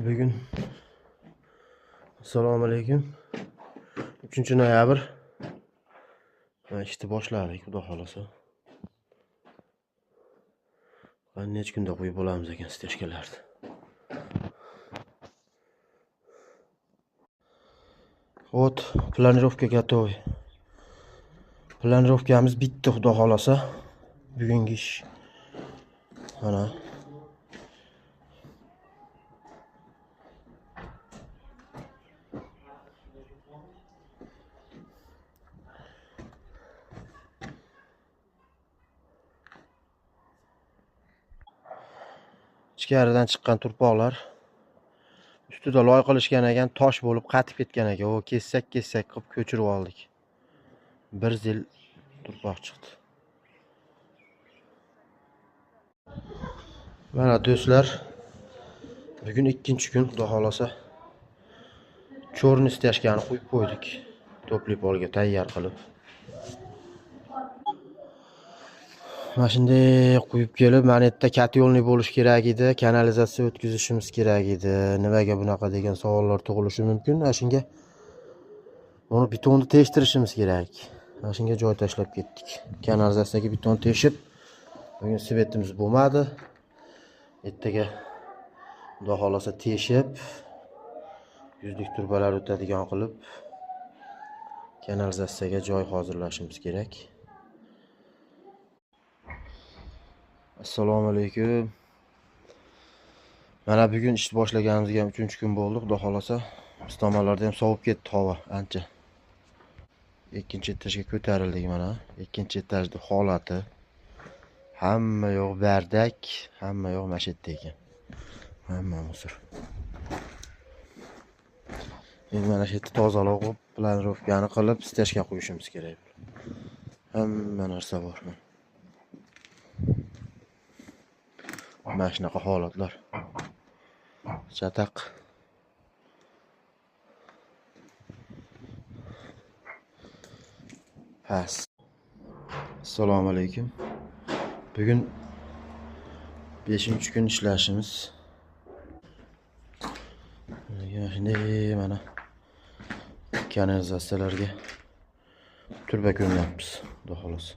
Bugün Assalomu alaykum. 3-noyabr. İşte boshladik, xudo xolasa. Necha kunda qo'yib bo'lamiz ekan stejkalarni. Вот, planirovka готовый. Planirovkamiz bitti, xudo xolasa. Bugungi ish mana. Ichkaridan chiqqan turpoqlar ustida loy qilishgan ekan, tosh bo'lib qatib ketgan ekan. O kessak qilib ko'chirib oldik. 1 zil turpoq chiqdi. Mana do'stlar, bugun 2-kun, xudo xolasa. Cho'rni stejkani qo'yib qo'ydik. To'pli polga tayyor qilib. Mana shunday qo'yib kelib, mana yerda katyolni bo'lish kerak edi, kanalizatsiya o'tkazishimiz kerak edi. Nimaga bunaqa degan savollar tug'ilishi mumkin. Mana shunga buni betonni teshtirishimiz kerak. Mana shunga joy tashlab ketdik. Kanalizatsiyaga beton teshib, bugun svetimiz bo'lmadi. Ertaga xudo xolasa teshib, yuzlik turbalar o'tadigan qilib kanalizatsiyaga joy hozirlashimiz kerak. Assalomu alaykum. Mana bugun ish boshlaganimizga 3-kun bo'ldi, xudo xolasa. Biz tomonlarda ham sovib ketdi havo ancha. Ikkinchi etajga ko'tarildik mana. Ikkinchi etajning holati hamma yoq bardak, hamma yoq mashetda ekan. Hamma musor. Endi mana shu yerda tozalab qo'yib, planirovkani qilib, stejka qo'yishimiz kerak. Hamma narsa bor. Mana shunaqa holatlar. Chataq. Pas. Assalomu alaykum. Bugun 5-kun ishlashimiz. Shunday mana kanalizatsiyalarga turba ko'ryapmiz, xudo xolasa.